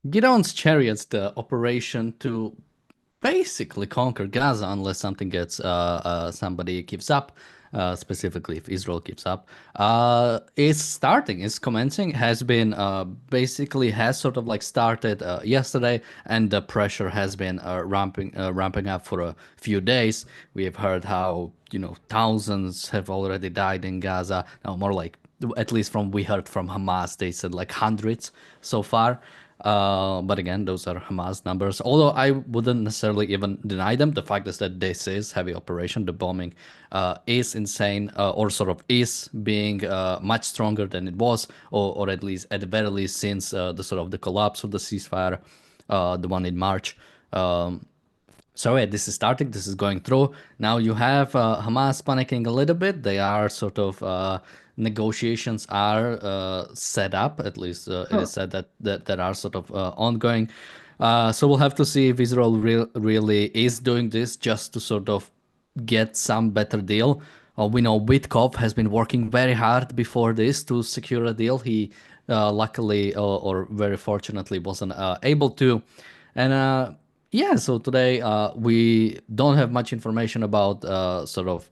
Gideon's chariots, the operation to basically conquer Gaza unless something gets somebody gives up, specifically if Israel gives up, is starting, is commencing, has been basically has sort of like started yesterday, and the pressure has been ramping up for a few days. We have heard how thousands have already died in Gaza. Now more like, at least from we heard from Hamas, they said like hundreds so far. But again, those are Hamas numbers. Although I wouldn't necessarily even deny them. The fact is that this is heavy operation. The bombing is insane, or sort of is being much stronger than it was, or at least at the very least since the sort of the collapse of the ceasefire, the one in March. So yeah, this is starting. This is going through. Now you have Hamas panicking a little bit. They are sort of negotiations are set up. At least it is Huh. said that are sort of ongoing. So we'll have to see if Israel really is doing this just to sort of get some better deal. We know Witkov has been working very hard before this to secure a deal. He luckily or very fortunately wasn't able to. And yeah, so today we don't have much information about sort of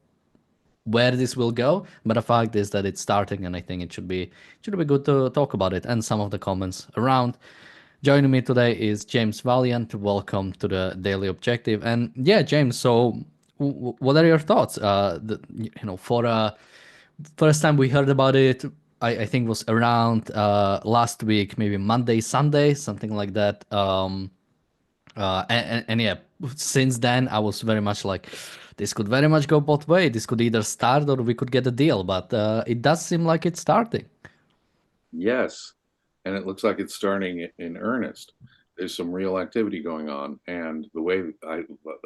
where this will go, but the fact is that it's starting, and I think it should be good to talk about it and some of the comments around. Joining me today is James Valiant. Welcome to the Daily Objective. And yeah, James. So, what are your thoughts? For first time we heard about it, I think was around last week, maybe Monday, Sunday, something like that. And yeah, since then I was very much like, this could very much go both way. This could either start or we could get a deal, but it does seem like it's starting. Yes, and it looks like it's starting in earnest. There's some real activity going on, and the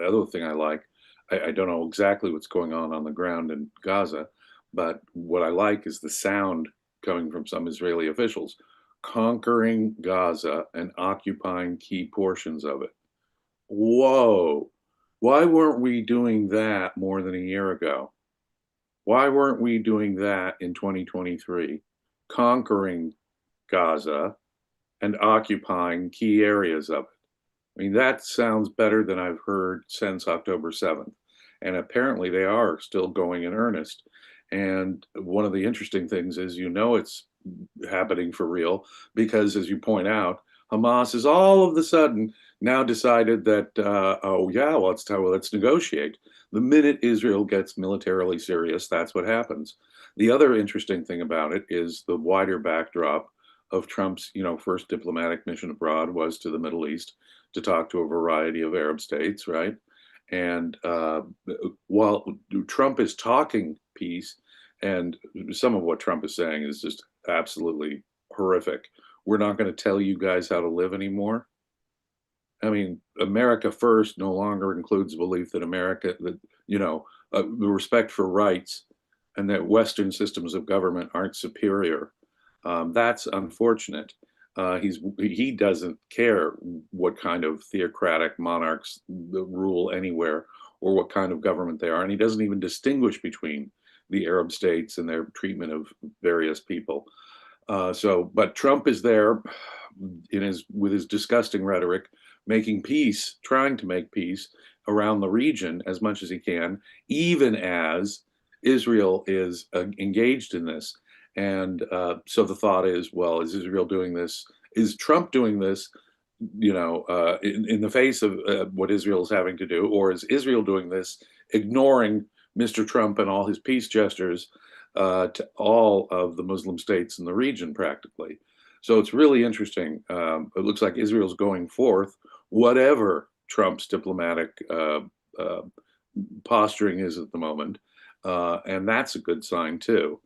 other thing I like, I don't know exactly what's going on the ground in Gaza, but what I like is the sound coming from some Israeli officials conquering Gaza and occupying key portions of it. Whoa, why weren't we doing that more than a year ago? Why weren't we doing that in 2023? Conquering Gaza and occupying key areas of it. I mean, that sounds better than I've heard since October 7th. And apparently they are still going in earnest. And one of the interesting things is, it's happening for real because, as you point out, Hamas has all of a sudden now decided that, oh, yeah, well, let's negotiate. The minute Israel gets militarily serious, that's what happens. The other interesting thing about it is the wider backdrop of Trump's, first diplomatic mission abroad was to the Middle East to talk to a variety of Arab states, right? And while Trump is talking peace, and some of what Trump is saying is just absolutely horrific. We're not going to tell you guys how to live anymore. I mean, America first no longer includes the belief that the respect for rights and that Western systems of government aren't superior. That's unfortunate. He doesn't care what kind of theocratic monarchs rule anywhere or what kind of government they are, and he doesn't even distinguish between the Arab states and their treatment of various people. But Trump is there with his disgusting rhetoric, making peace, trying to make peace around the region as much as he can, even as Israel is engaged in this. And so the thought is, well, is Israel doing this? Is Trump doing this? In the face of what Israel is having to do, or is Israel doing this, ignoring Mr. Trump and all his peace gestures to all of the Muslim states in the region, practically? So it's really interesting. It looks like Israel's going forth, whatever Trump's diplomatic uh, posturing is at the moment, and that's a good sign too.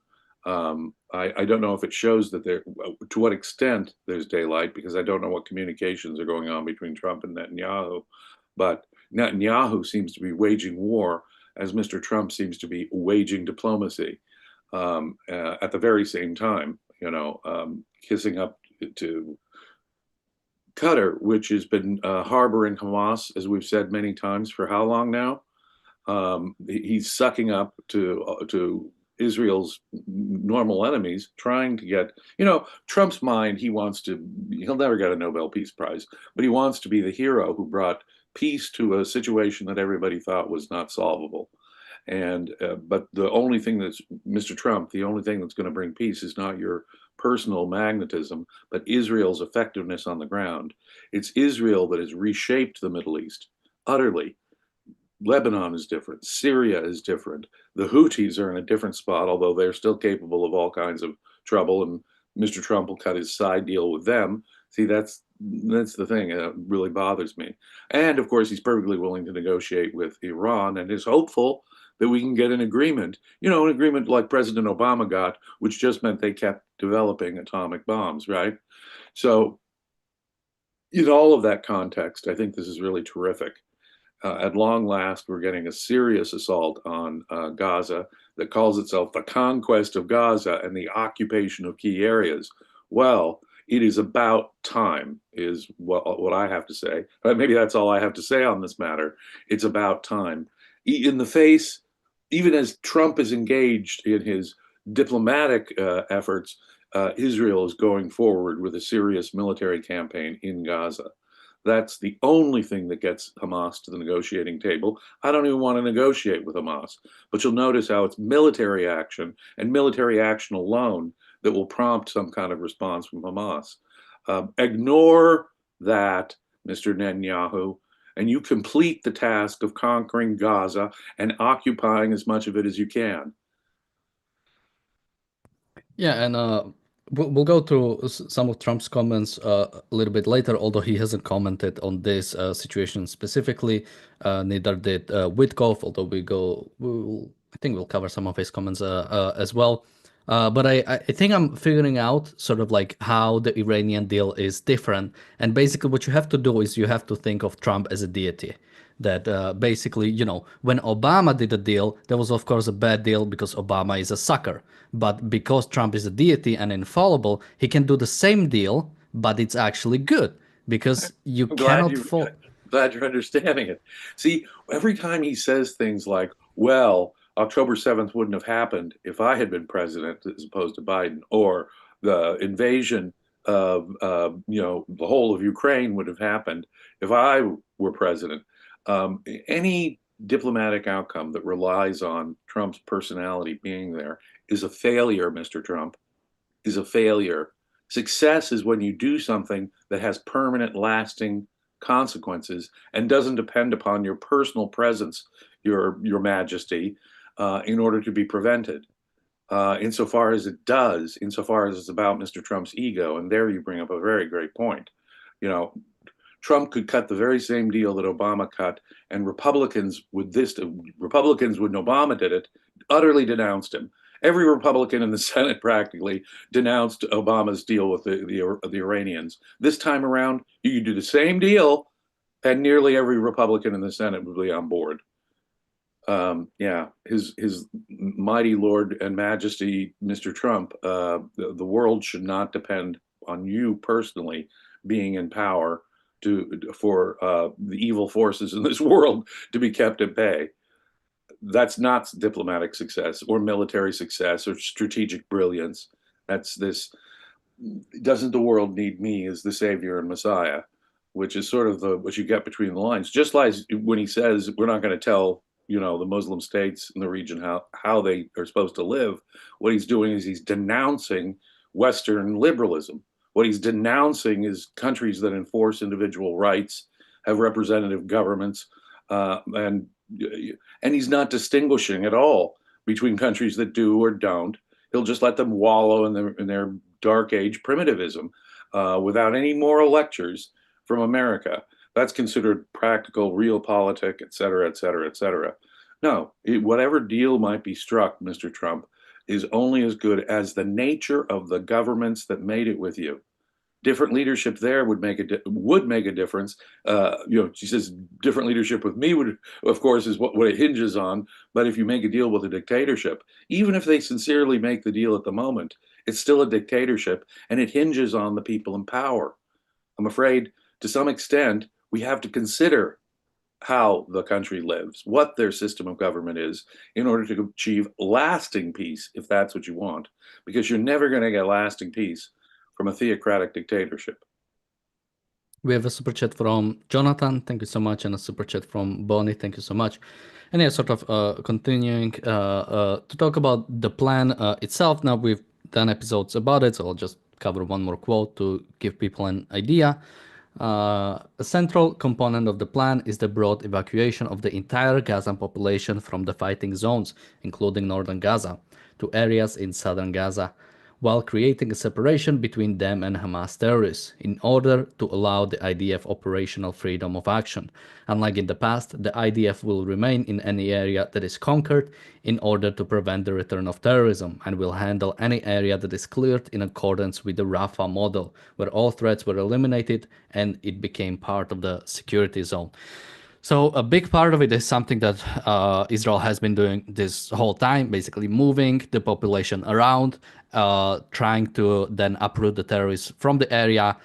I don't know if it shows that to what extent there's daylight, because I don't know what communications are going on between Trump and Netanyahu, but Netanyahu seems to be waging war as Mr. Trump seems to be waging diplomacy at the very same time, kissing up to Qatar, which has been harboring Hamas, as we've said many times, for how long now? He's sucking up to Israel's normal enemies, trying to get, Trump's mind, he'll never get a Nobel Peace Prize, but he wants to be the hero who brought peace to a situation that everybody thought was not solvable. But the only thing that's, Mr. Trump, the only thing that's going to bring peace is not your personal magnetism, but Israel's effectiveness on the ground. It's Israel that has reshaped the Middle East utterly. Lebanon is different. Syria is different. The Houthis are in a different spot, although they're still capable of all kinds of trouble. And Mr. Trump will cut his side deal with them. See, that's the thing that really bothers me. And of course, he's perfectly willing to negotiate with Iran and is hopeful that we can get an agreement, an agreement like President Obama got, which just meant they kept developing atomic bombs, right? So, in all of that context, I think this is really terrific. At long last, we're getting a serious assault on Gaza that calls itself the conquest of Gaza and the occupation of key areas. Well, it is about time, is what I have to say. Maybe that's all I have to say on this matter. It's about time. In the face, even as Trump is engaged in his diplomatic efforts, Israel is going forward with a serious military campaign in Gaza. That's the only thing that gets Hamas to the negotiating table. I don't even want to negotiate with Hamas, but you'll notice how it's military action and military action alone that will prompt some kind of response from Hamas. Ignore that, Mr. Netanyahu, and you complete the task of conquering Gaza and occupying as much of it as you can. Yeah, and we'll go through some of Trump's comments a little bit later, although he hasn't commented on this situation specifically. Neither did Witkoff, although I think we'll cover some of his comments as well. But I think I'm figuring out sort of like how the Iranian deal is different. And basically, what you have to do is you have to think of Trump as a deity. That basically, when Obama did a deal, that was, of course, a bad deal because Obama is a sucker. But because Trump is a deity and infallible, he can do the same deal, but it's actually good because you I'm glad cannot you fall. glad you're understanding it. See, every time he says things like, well, October 7th wouldn't have happened if I had been president as opposed to Biden, or the invasion of the whole of Ukraine would have happened if I were president. Any diplomatic outcome that relies on Trump's personality being there is a failure, Mr. Trump, is a failure. Success is when you do something that has permanent, lasting consequences and doesn't depend upon your personal presence, your majesty, in order to be prevented. Insofar as it does, insofar as it's about Mr. Trump's ego, and there you bring up a very great point. Trump could cut the very same deal that Obama cut, and Republicans, when Obama did it, utterly denounced him. Every Republican in the Senate practically denounced Obama's deal with the Iranians. This time around, you could do the same deal, and nearly every Republican in the Senate would be on board. Yeah, his mighty Lord and Majesty, Mr. Trump, the world should not depend on you personally being in power for the evil forces in this world to be kept at bay. That's not diplomatic success or military success or strategic brilliance. That's this. Doesn't the world need me as the savior and Messiah? Which is sort of what you get between the lines. Just like when he says we're not going to tell the Muslim states in the region how they are supposed to live. What he's doing is he's denouncing Western liberalism. What he's denouncing is countries that enforce individual rights, have representative governments, and he's not distinguishing at all between countries that do or don't. He'll just let them wallow in their dark age primitivism without any moral lectures from America. That's considered practical, realpolitik, et cetera, et cetera, et cetera. No, whatever deal might be struck, Mr. Trump, is only as good as the nature of the governments that made it with you. Different leadership there would make a difference. She says different leadership with me would, of course, is what it hinges on. But if you make a deal with a dictatorship, even if they sincerely make the deal at the moment, it's still a dictatorship, and it hinges on the people in power. I'm afraid, to some extent, we have to consider how the country lives, what their system of government is, in order to achieve lasting peace, if that's what you want, because you're never going to get lasting peace from a theocratic dictatorship. We have a super chat from Jonathan. Thank you so much. And a super chat from Bonnie. Thank you so much. And yeah, sort of continuing to talk about the plan itself. Now we've done episodes about it, so I'll just cover one more quote to give people an idea. A central component of the plan is the broad evacuation of the entire Gazan population from the fighting zones, including northern Gaza, to areas in southern Gaza, while creating a separation between them and Hamas terrorists in order to allow the IDF operational freedom of action. Unlike in the past, the IDF will remain in any area that is conquered in order to prevent the return of terrorism, and will handle any area that is cleared in accordance with the Rafah model, where all threats were eliminated and it became part of the security zone. So a big part of it is something that Israel has been doing this whole time, basically moving the population around, trying to then uproot the terrorists from the area,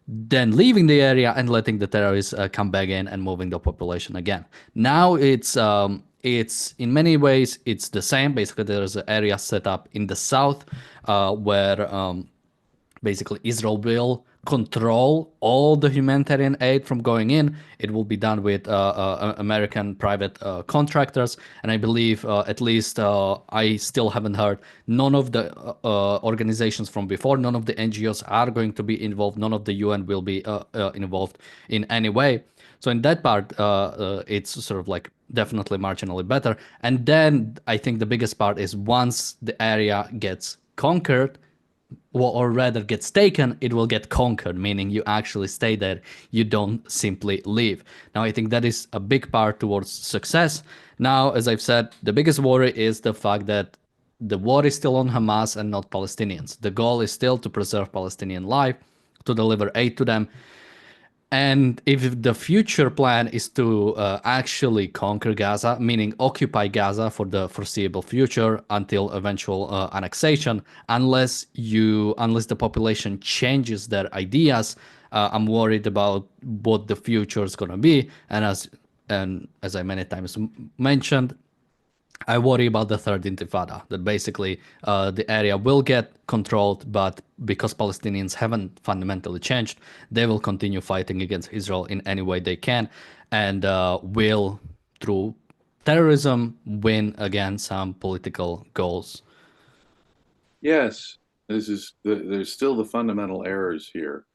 then leaving the area and letting the terrorists come back in and moving the population again. Now it's in many ways it's the same. Basically, there's an area set up in the south where basically Israel will control all the humanitarian aid from going in. It will be done with American private contractors, and I believe at least I still haven't heard none of the organizations from before, none of the NGOs are going to be involved, none of the UN will be involved in any way. So in that part, it's sort of like definitely marginally better. And then I think the biggest part is once the area gets conquered, or rather gets taken, it will get conquered, meaning you actually stay there, you don't simply leave. Now, I think that is a big part towards success. Now, as I've said, the biggest worry is the fact that the war is still on Hamas and not Palestinians. The goal is still to preserve Palestinian life, to deliver aid to them, and if the future plan is to actually conquer Gaza, meaning occupy Gaza for the foreseeable future until eventual annexation, unless the population changes their ideas, I'm worried about what the future is going to be. And as I many times mentioned, I worry about the third intifada, that basically the area will get controlled, but because Palestinians haven't fundamentally changed, they will continue fighting against Israel in any way they can, and will, through terrorism, win again some political goals. Yes, there's still the fundamental errors here.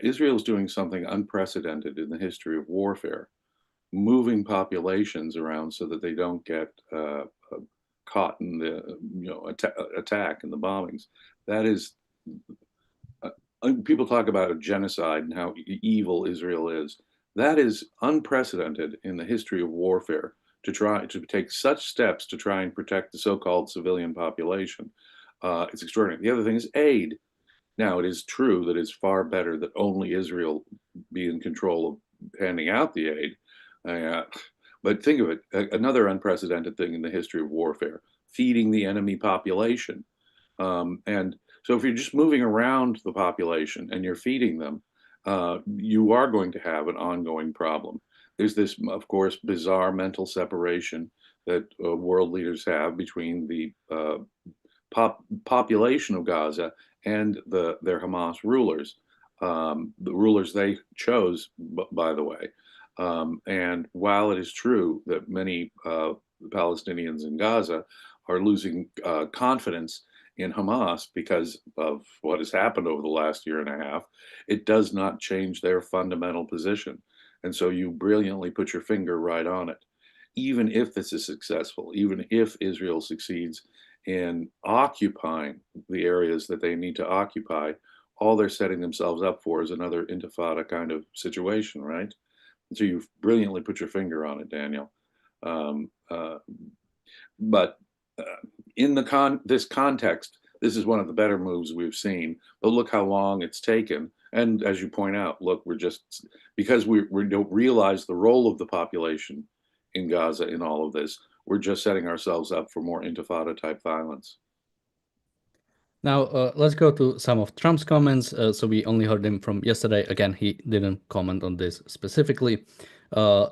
Israel is doing something unprecedented in the history of warfare, moving populations around so that they don't get caught in the attack and the bombings. That is, people talk about a genocide and how evil Israel is. That is unprecedented in the history of warfare, to try to take such steps to try and protect the so-called civilian population. It's extraordinary. The other thing is aid. Now, it is true that it's far better that only Israel be in control of handing out the aid. But think of it, another unprecedented thing in the history of warfare, feeding the enemy population. And so if you're just moving around the population and you're feeding them, you are going to have an ongoing problem. There's this, of course, bizarre mental separation that world leaders have between the population of Gaza and their Hamas rulers, the rulers they chose, by the way. And while it is true that many Palestinians in Gaza are losing confidence in Hamas because of what has happened over the last year and a half, it does not change their fundamental position. And so you brilliantly put your finger right on it. Even if this is successful, even if Israel succeeds in occupying the areas that they need to occupy, all they're setting themselves up for is another intifada kind of situation, right? And so you've brilliantly put your finger on it, Daniel. Um, uh, but in this context, this is one of the better moves we've seen. But look how long it's taken. And as you point out, look, we're just, because we don't realize the role of the population in Gaza in all of this, we're just setting ourselves up for more intifada type violence. Now, let's go to some of Trump's comments. So we only heard him from yesterday. Again, he didn't comment on this specifically.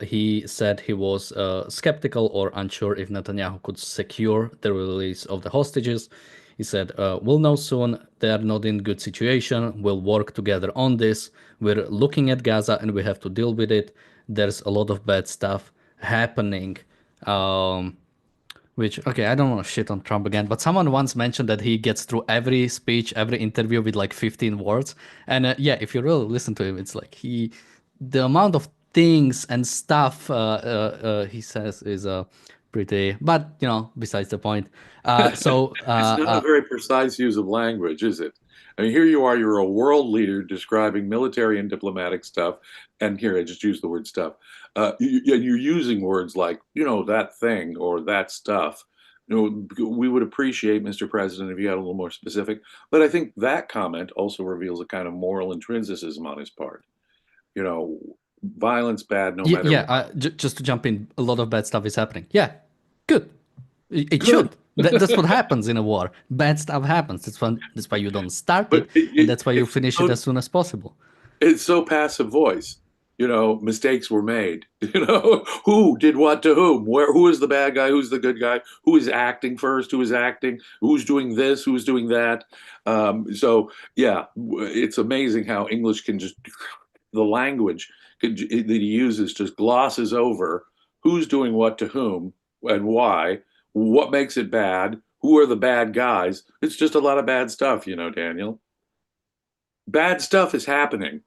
He said he was skeptical or unsure if Netanyahu could secure the release of the hostages. He said, "We'll know soon. They are not in good situation. We'll work together on this. We're looking at Gaza and we have to deal with it. There's a lot of bad stuff happening." Um, which, okay, I don't want to shit on Trump again, but someone once mentioned that he gets through every speech, every interview with like 15 words. And yeah, if you really listen to him, it's like the amount of things and stuff he says is pretty, but besides the point. So, It's not a very precise use of language, is it? I mean, here you are, you're a world leader describing military and diplomatic stuff. And here, I just use the word stuff. You're using words like, that thing or that stuff. We would appreciate, Mr. President, if you got a little more specific. But I think that comment also reveals a kind of moral intrinsicism on his part. You know, Violence bad no matter yeah, what. just to jump in, a lot of bad stuff is happening. Yeah, good. It Good. should. That's what happens in a war. Bad stuff happens. That's why you don't start But it, and that's why you it's finish it so as soon as possible. passive voice. Mistakes were made. Who did what to whom? Who is the bad guy? Who's the good guy? Who is acting first? Who is acting? Who's doing this? Who's doing that? So yeah, it's amazing how English can just the language that he uses just glosses over who's doing what to whom and why. What makes it bad? Who are the bad guys? It's just a lot of bad stuff, Daniel. Bad stuff is happening.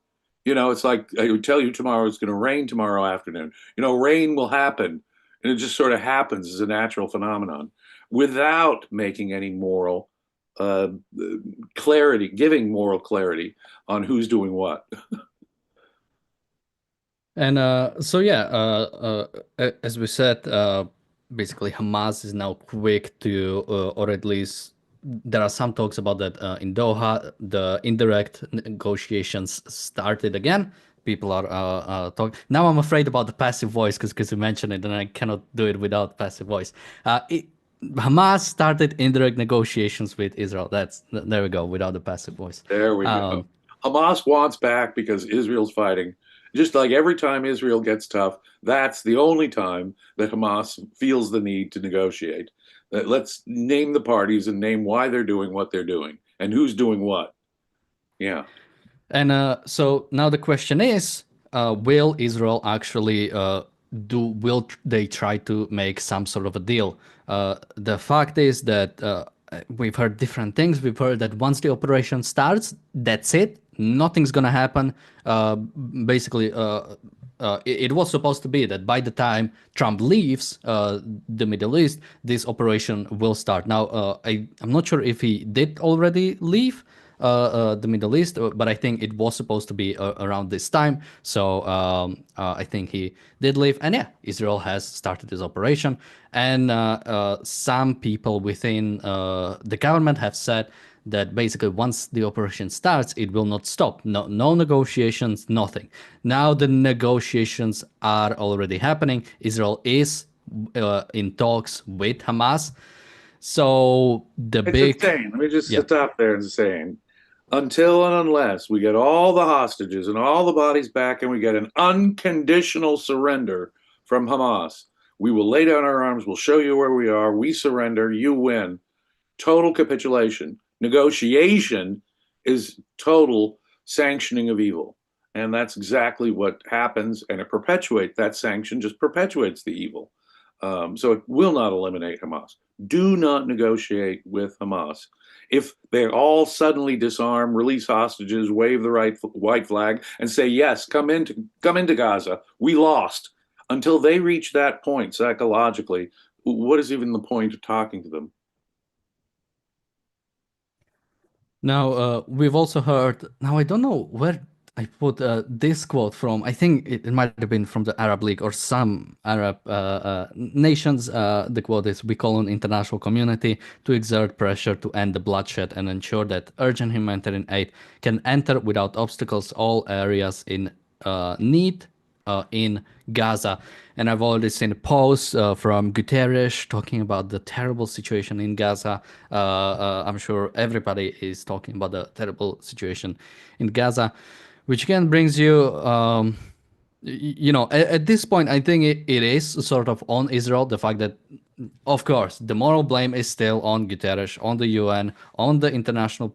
It's like I would tell you tomorrow it's going to rain tomorrow afternoon. Rain will happen, and it just sort of happens as a natural phenomenon without making any moral uh, clarity, giving moral clarity on who's doing what. And so yeah, as we said, basically Hamas is now quick to, or at least there are some talks about that in Doha, the indirect negotiations started again. People are talking. Now I'm afraid about the passive voice because you mentioned it, and I cannot do it without passive voice. Hamas started indirect negotiations with Israel. There we go, without the passive voice. There we go. Hamas wants back because Israel's fighting. Just like every time Israel gets tough, that's the only time that Hamas feels the need to negotiate. Let's name the parties and name why they're doing what they're doing and who's doing what. Yeah. And so now the question is, will Israel actually will they try to make some sort of a deal? The fact is that we've heard different things. We've heard that once the operation starts, that's it. Nothing's gonna happen. Basically, it was supposed to be that by the time Trump leaves the Middle East, this operation will start. Now, I'm not sure if he did already leave the Middle East, but I think it was supposed to be around this time. So I think he did leave, and yeah, Israel has started this operation. And some people within the government have said that basically once the operation starts, it will not stop. No negotiations, nothing. Now the negotiations are already happening. Israel is in talks with Hamas. So the It's big, insane. Let me just yeah. stop there and say, until and unless we get all the hostages and all the bodies back and we get an unconditional surrender from Hamas, we will lay down our arms, we'll show you where we are, we surrender, you win. Total capitulation. Negotiation is total sanctioning of evil. And that's exactly what happens. And it perpetuates that sanction, just perpetuates the evil. So it will not eliminate Hamas. Do not negotiate with Hamas. If they all suddenly disarm, release hostages, wave the white flag, and say, yes, come into Gaza, we lost. Until they reach that point psychologically, what is even the point of talking to them? Now, we've also heard, now I don't know where I put this quote from. I think it might have been from the Arab League or some Arab nations. The quote is, "We call on international community to exert pressure to end the bloodshed and ensure that urgent humanitarian aid can enter without obstacles all areas in need in Gaza." And I've already seen posts from Guterres talking about the terrible situation in Gaza. I'm sure everybody is talking about the terrible situation in Gaza, which again brings you At this point, I think it is sort of on Israel, the fact that, of course, the moral blame is still on Guterres, on the UN, on the international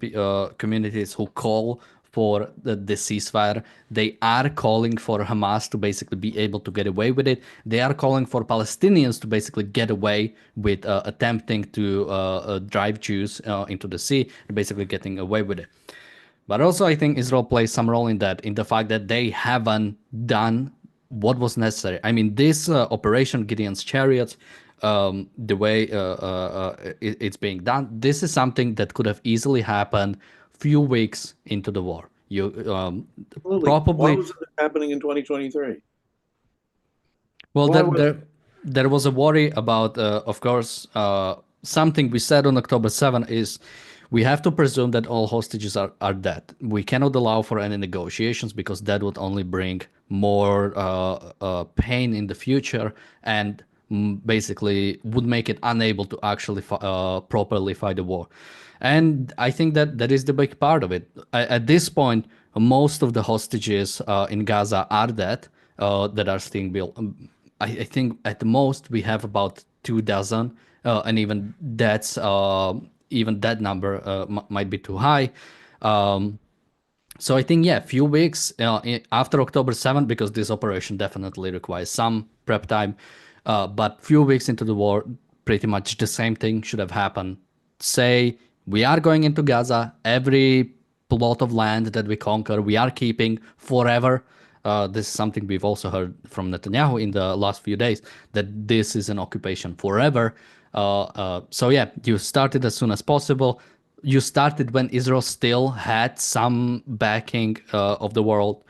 communities who call for the ceasefire. They are calling for Hamas to basically be able to get away with it. They are calling for Palestinians to basically get away with attempting to drive Jews into the sea, basically getting away with it. But also, I think Israel plays some role in that, in the fact that they haven't done what was necessary. I mean, this Operation Gideon's Chariots, the way it's being done, this is something that could have easily happened few weeks into the war. You Absolutely. Why probably was it happening in 2023? Well, Why there was there there was a worry about, of course, something we said on October 7 is we have to presume that all hostages are dead. We cannot allow for any negotiations because that would only bring more pain in the future and basically would make it unable to actually properly fight the war. And I think that that is the big part of it. At this point, most of the hostages in Gaza are dead that are still built. I think at the most we have about 2 dozen, and even that number might be too high. So I think, yeah, a few weeks after October 7th, because this operation definitely requires some prep time. But few weeks into the war, pretty much the same thing should have happened. Say we are going into Gaza, every plot of land that we conquer, we are keeping forever. This is something we've also heard from Netanyahu in the last few days, that this is an occupation forever. So yeah, you start it as soon as possible. You started when Israel still had some backing of the world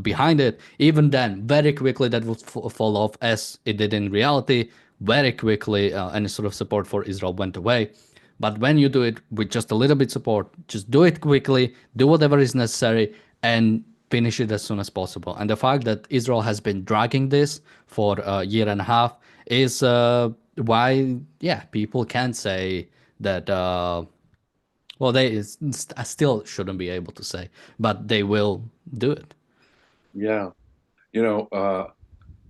behind it. Even then, very quickly that would fall off, as it did in reality. Very quickly, any sort of support for Israel went away. But when you do it with just a little bit support, just do it quickly, do whatever is necessary, and finish it as soon as possible. And the fact that Israel has been dragging this for a year and a half is why, yeah, people can say that. Well, I still shouldn't be able to say, but they will do it. Yeah. You know,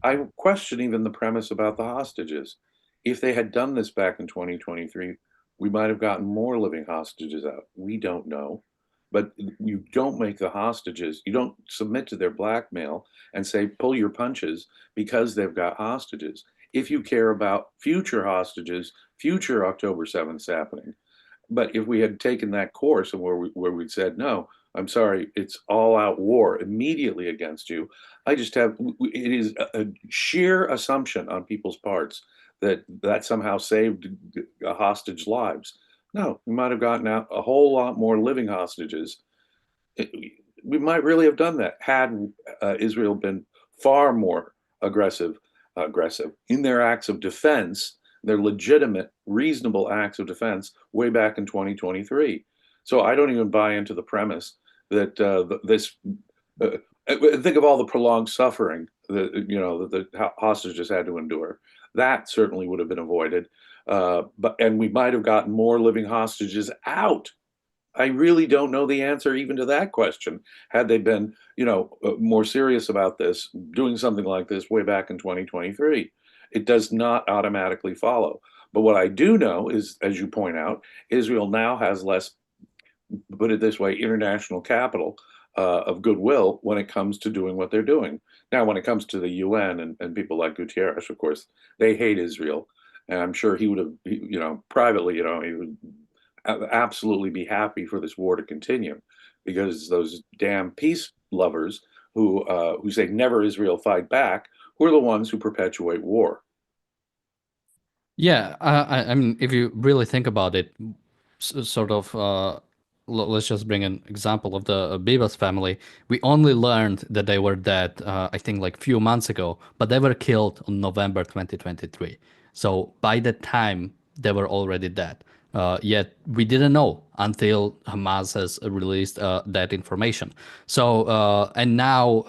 I question even the premise about the hostages. If they had done this back in 2023, we might have gotten more living hostages out. We don't know. But you don't make the hostages, you don't submit to their blackmail and say, pull your punches because they've got hostages. If you care about future hostages, future October 7th happening, but if we had taken that course and where we'd said, no, I'm sorry, it's all out war immediately against you, I just have, it is a sheer assumption on people's parts that that somehow saved hostage lives. No, we might have gotten out a whole lot more living hostages. We might really have done that had Israel been far more aggressive in their acts of defense, their legitimate, reasonable acts of defense way back in 2023. So I don't even buy into the premise that this. Uh, think of all the prolonged suffering that that the hostages had to endure. That certainly would have been avoided, and we might have gotten more living hostages out. I really don't know the answer even to that question. Had they been, more serious about this, doing something like this way back in 2023, it does not automatically follow. But what I do know is, as you point out, Israel now has less, put it this way, international capital of goodwill when it comes to doing what they're doing. Now, when it comes to the UN and people like Guterres, of course, they hate Israel. And I'm sure he would have, privately, he would absolutely be happy for this war to continue, because those damn peace lovers who say never Israel fight back, who are the ones who perpetuate war. Yeah, I mean, if you really think about it, sort of, let's just bring an example of the Bibas family. We only learned that they were dead, I think, like few months ago, but they were killed on November 2023. So by that time, they were already dead. Yet we didn't know until Hamas has released that information. So, and now,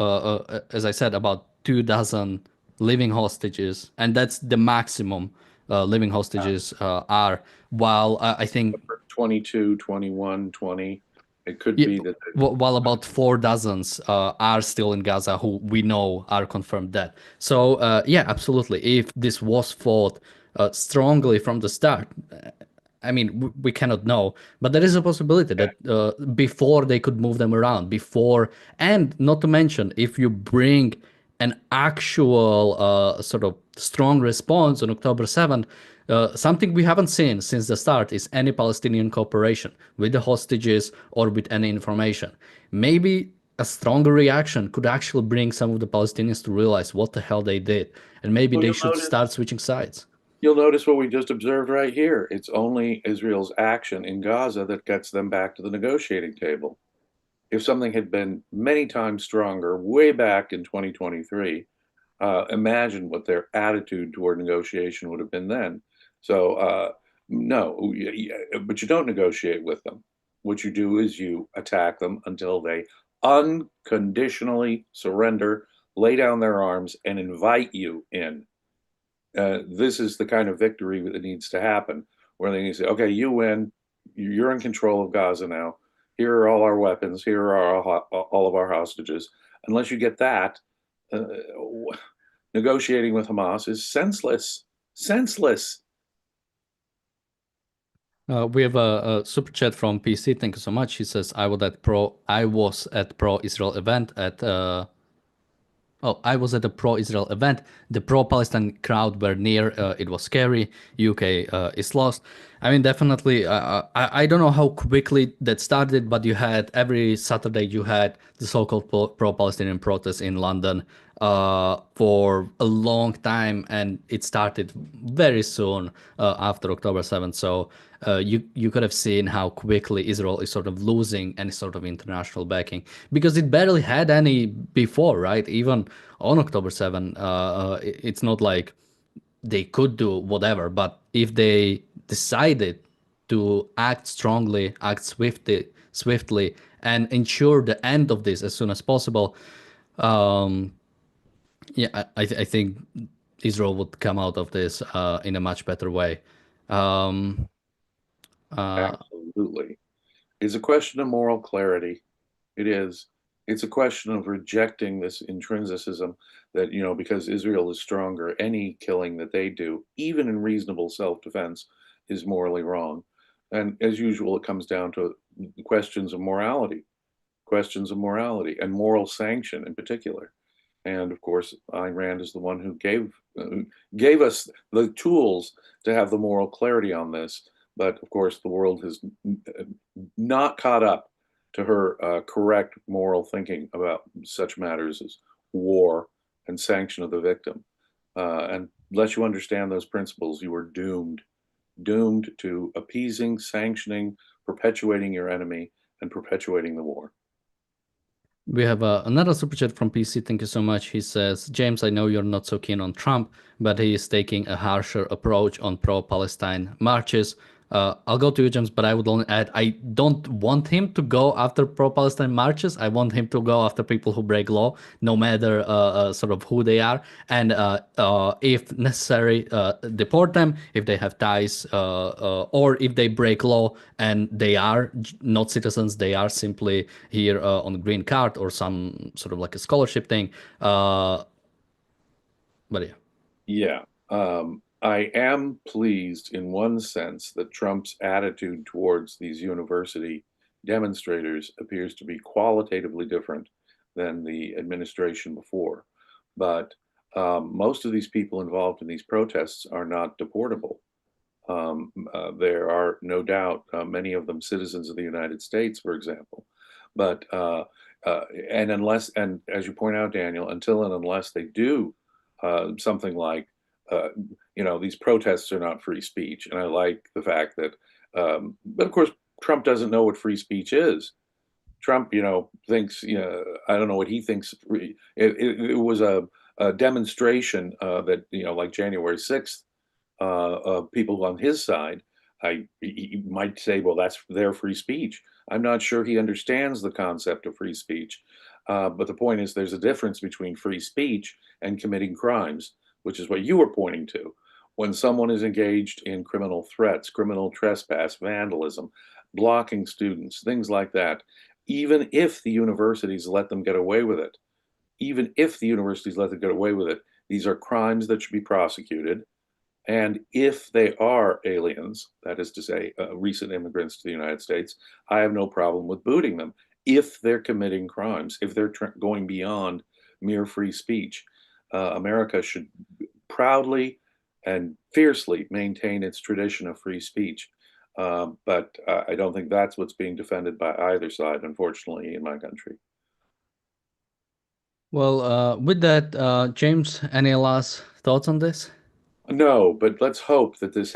as I said, about 2 dozen living hostages, and that's the maximum living hostages are. While I think 22, 21, 20. It could Yeah, be that. while about 4 dozens are still in Gaza who we know are confirmed dead. So yeah, absolutely. If this was fought strongly from the start, I mean, we cannot know, but there is a possibility that before they could move them around, before, and not to mention, if you bring an actual sort of strong response on October 7th, something we haven't seen since the start is any Palestinian cooperation with the hostages or with any information. Maybe a stronger reaction could actually bring some of the Palestinians to realize what the hell they did, and maybe Well, they should start switching sides. you'll notice what we just observed right here. It's only Israel's action in Gaza that gets them back to the negotiating table. If something had been many times stronger way back in 2023, imagine what their attitude toward negotiation would have been then. So, no, but you don't negotiate with them. What you do is you attack them until they unconditionally surrender, lay down their arms, and invite you in. This is the kind of victory that needs to happen, where they need to say, okay, you win, you're in control of Gaza now. Here are all our weapons. Here are all of our hostages. Unless you get that, uh, negotiating with Hamas is senseless. Senseless. We have a super chat from PC. Thank you so much. He says, I was at pro Israel event at Oh, I was at a pro-Israel event. The pro-Palestine crowd were near. It was scary. UK is lost. I mean, definitely. I don't know how quickly that started, but you had every Saturday you had the so-called pro-Palestinian protests in London for a long time, and it started very soon after October 7th. So you could have seen how quickly Israel is sort of losing any sort of international backing because it barely had any before, right? Even on October 7th, it's not like they could do whatever, but if they decided to act strongly, act swiftly, and ensure the end of this as soon as possible, um, yeah, I think Israel would come out of this in a much better way. Um, uh, Absolutely. It's a question of moral clarity. It is. It's a question of rejecting this intrinsicism that, because Israel is stronger, any killing that they do, even in reasonable self-defense, is morally wrong. And as usual, it comes down to questions of morality and moral sanction in particular. And of course, Ayn Rand is the one who gave us the tools to have the moral clarity on this. But of course, the world has not caught up to her correct moral thinking about such matters as war and sanction of the victim. And unless you understand those principles, you are doomed to appeasing, sanctioning, perpetuating your enemy, and perpetuating the war. We have another super chat from PC. Thank you so much. He says, James, I know you're not so keen on Trump, but he is taking a harsher approach on pro-Palestine marches. I'll go to you, James, but I would only add I don't want him to go after pro-Palestine marches. I want him to go after people who break law, no matter sort of who they are, and if necessary, deport them if they have ties, or if they break law and they are not citizens, they are simply here on a green card or some sort of like a scholarship thing. But yeah. Yeah. I am pleased in one sense that Trump's attitude towards these university demonstrators appears to be qualitatively different than the administration before. But most of these people involved in these protests are not deportable. There are no doubt many of them citizens of the United States, for example. But and as you point out, Daniel, until and unless they do something like, these protests are not free speech. And I like the fact that, but of course, Trump doesn't know what free speech is. Trump, thinks, I don't know what he thinks. It was a demonstration that, like January 6th, people on his side, he might say, well, that's their free speech. I'm not sure he understands the concept of free speech. But the point is, there's a difference between free speech and committing crimes, which is what you were pointing to. When someone is engaged in criminal threats, criminal trespass, vandalism, blocking students, things like that. Even if the universities let them get away with it, even if the universities let them get away with it, these are crimes that should be prosecuted. And if they are aliens, that is to say, recent immigrants to the United States, I have no problem with booting them if they're committing crimes, if they're going beyond mere free speech. America should proudly and fiercely maintain its tradition of free speech. But I don't think that's what's being defended by either side, unfortunately, in my country. Well, with that, James, any last thoughts on this? No, but let's hope that this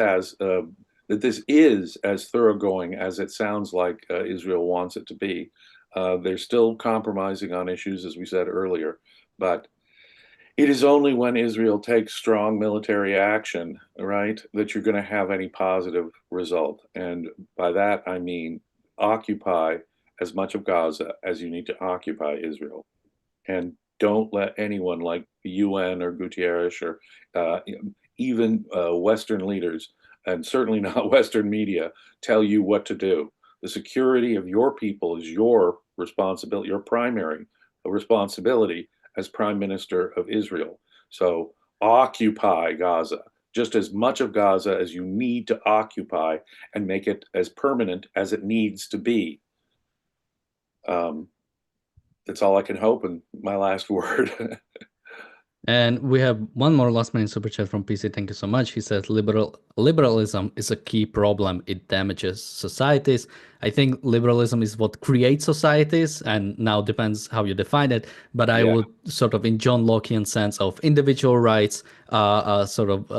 is as thoroughgoing as it sounds like Israel wants it to be. They're still compromising on issues, as we said earlier, but it is only when Israel takes strong military action, right, that you're going to have any positive result. And by that, I mean occupy as much of Gaza as you need to occupy Israel. And don't let anyone like the UN or Guterres or even Western leaders, and certainly not Western media, tell you what to do. The security of your people is your responsibility, your primary responsibility as Prime Minister of Israel. So occupy Gaza, just as much of Gaza as you need to occupy, and make it as permanent as it needs to be. Um, that's all I can hope, and my last word. And we have one more last minute super chat from PC. Thank you so much. He says liberalism is a key problem. It damages societies. I think liberalism is what creates societies, and now depends how you define it. But I Yeah, would sort of in John Lockean sense of individual rights, sort of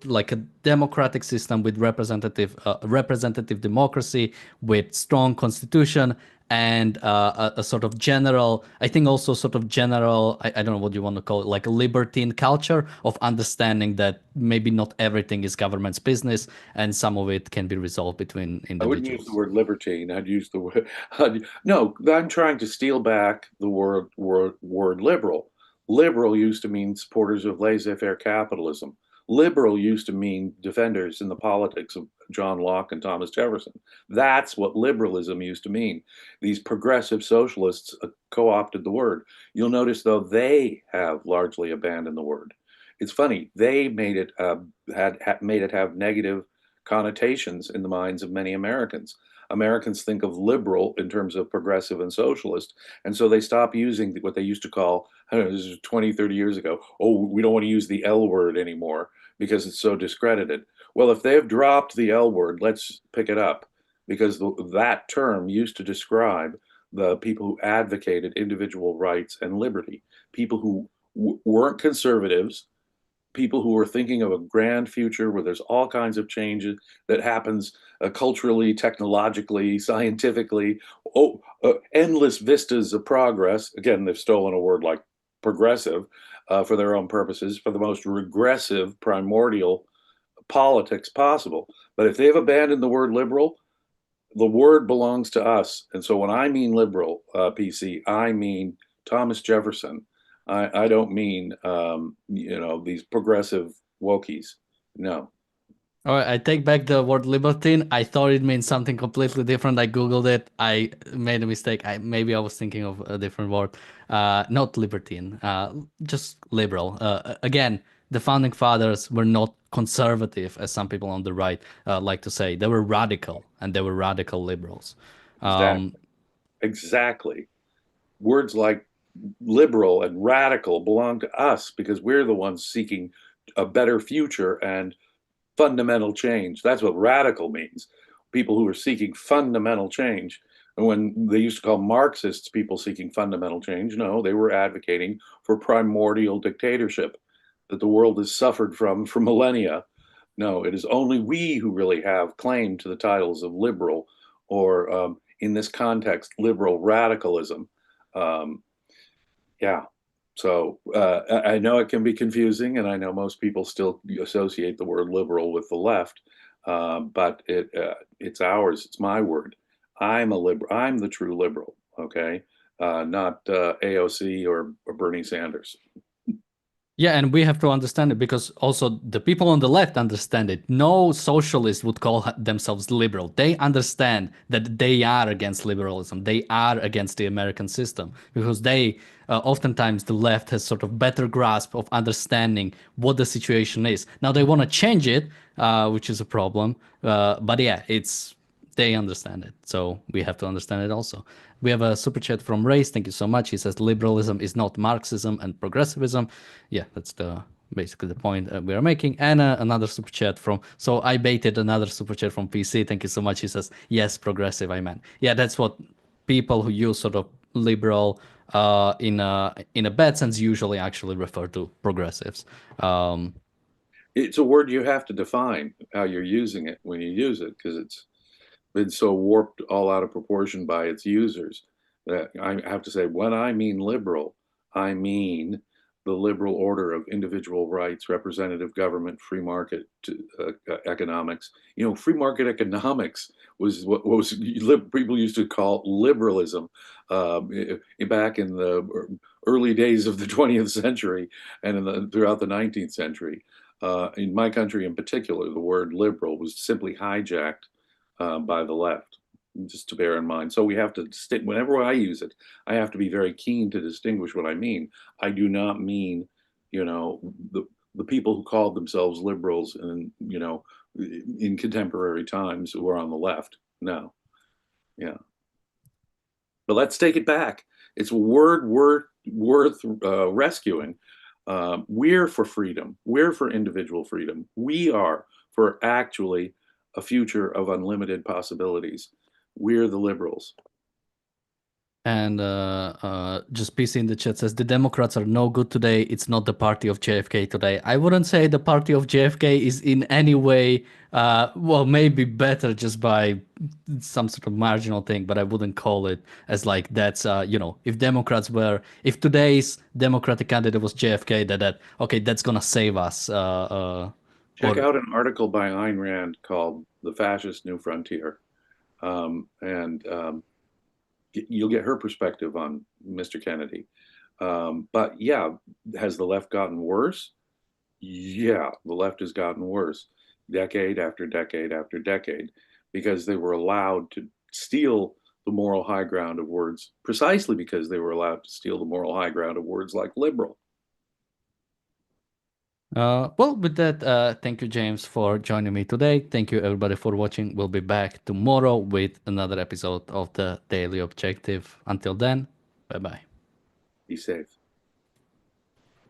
like a democratic system with representative democracy, with strong constitution, and a sort of general, I think also sort of general, I don't know what you want to call it, like a libertine culture of understanding that maybe not everything is government's business and some of it can be resolved between I wouldn't use the individuals. word libertine. I'd use the word. No, I'm trying to steal back the word liberal. Liberal used to mean supporters of laissez-faire capitalism. Liberal used to mean defenders in the politics of John Locke and Thomas Jefferson. That's what liberalism used to mean. These progressive socialists co-opted the word. You'll notice, though, they have largely abandoned the word. It's funny. They made it made it have negative connotations in the minds of many Americans. Americans think of liberal in terms of progressive and socialist. And so they stop using what they used to call, I don't know, this is 20, 30 years ago, oh, we don't want to use the L word anymore because it's so discredited. Well, if they've dropped the L word, let's pick it up because that term used to describe the people who advocated individual rights and liberty, people who weren't conservatives, people who are thinking of a grand future where there's all kinds of changes that happens culturally, technologically, scientifically, endless vistas of progress. Again, they've stolen a word like progressive for their own purposes, for the most regressive, primordial politics possible. But if they've abandoned the word liberal, the word belongs to us. And so when I mean liberal, PC, I mean Thomas Jefferson. I don't mean, these progressive wokies. No. All right, I take back the word libertine. I thought it meant something completely different. I Googled it. I made a mistake. Maybe I was thinking of a different word. Not libertine, just liberal. Again, the founding fathers were not conservative, as some people on the right like to say. They were radical, and they were radical liberals. Um, Exactly. Exactly. Words like liberal and radical belong to us because we're the ones seeking a better future and fundamental change. That's what radical means. People who are seeking fundamental change. And when they used to call Marxists people seeking fundamental change, no, they were advocating for primordial dictatorship that the world has suffered from for millennia. No, it is only we who really have claim to the titles of liberal or, in this context, liberal radicalism. Um, yeah. So I know it can be confusing, and I know most people still associate the word liberal with the left, but it's ours. It's my word. I'm a liberal. I'm the true liberal. Okay, not AOC or Bernie Sanders. Yeah, and we have to understand it because also the people on the left understand it. No socialist would call themselves liberal. They understand that they are against liberalism. They are against the American system because oftentimes the left has sort of better grasp of understanding what the situation is. Now they want to change it, which is a problem. But yeah, they understand it. So we have to understand it also. We have a super chat from Race. Thank you so much. He says liberalism is not Marxism and progressivism. Yeah, that's basically the point we are making. And another super chat so I baited another super chat from PC. Thank you so much. He says, yes, progressive, I meant. Yeah, that's what people who use sort of liberal in a bad sense usually actually refer to progressives. It's a word you have to define how you're using it when you use it, because it's been so warped all out of proportion by its users that I have to say, when I mean liberal, I mean the liberal order of individual rights, representative government, free market economics. You know, free market economics was what was people used to call liberalism back in the early days of the 20th century and throughout the 19th century. In my country in particular, the word liberal was simply hijacked by the left, just to bear in mind. So we have to, whenever I use it, I have to be very keen to distinguish what I mean. I do not mean, you know, the people who called themselves liberals and, you know, in contemporary times who are on the left. No, yeah. But let's take it back. It's a word worth rescuing. We're for freedom. We're for individual freedom. We are for actually a future of unlimited possibilities. We're the liberals. And just PC in the chat says the Democrats are no good today. It's not the party of JFK today. I wouldn't say the party of JFK is in any way, well, maybe better just by some sort of marginal thing, but I wouldn't call it as like that's, if today's Democratic candidate was JFK, okay, that's gonna save us. Check Or out an article by Ayn Rand called The Fascist New Frontier. And you'll get her perspective on Mr. Kennedy. But yeah, has the left gotten worse? Yeah, the left has gotten worse decade after decade after decade because they were allowed to steal the moral high ground of words, precisely because they were allowed to steal the moral high ground of words like liberal. well, with that, thank you, James, for joining me today. Thank you, everybody, for watching. We'll be back tomorrow with another episode of the Daily Objective. Until then, bye bye. Be safe.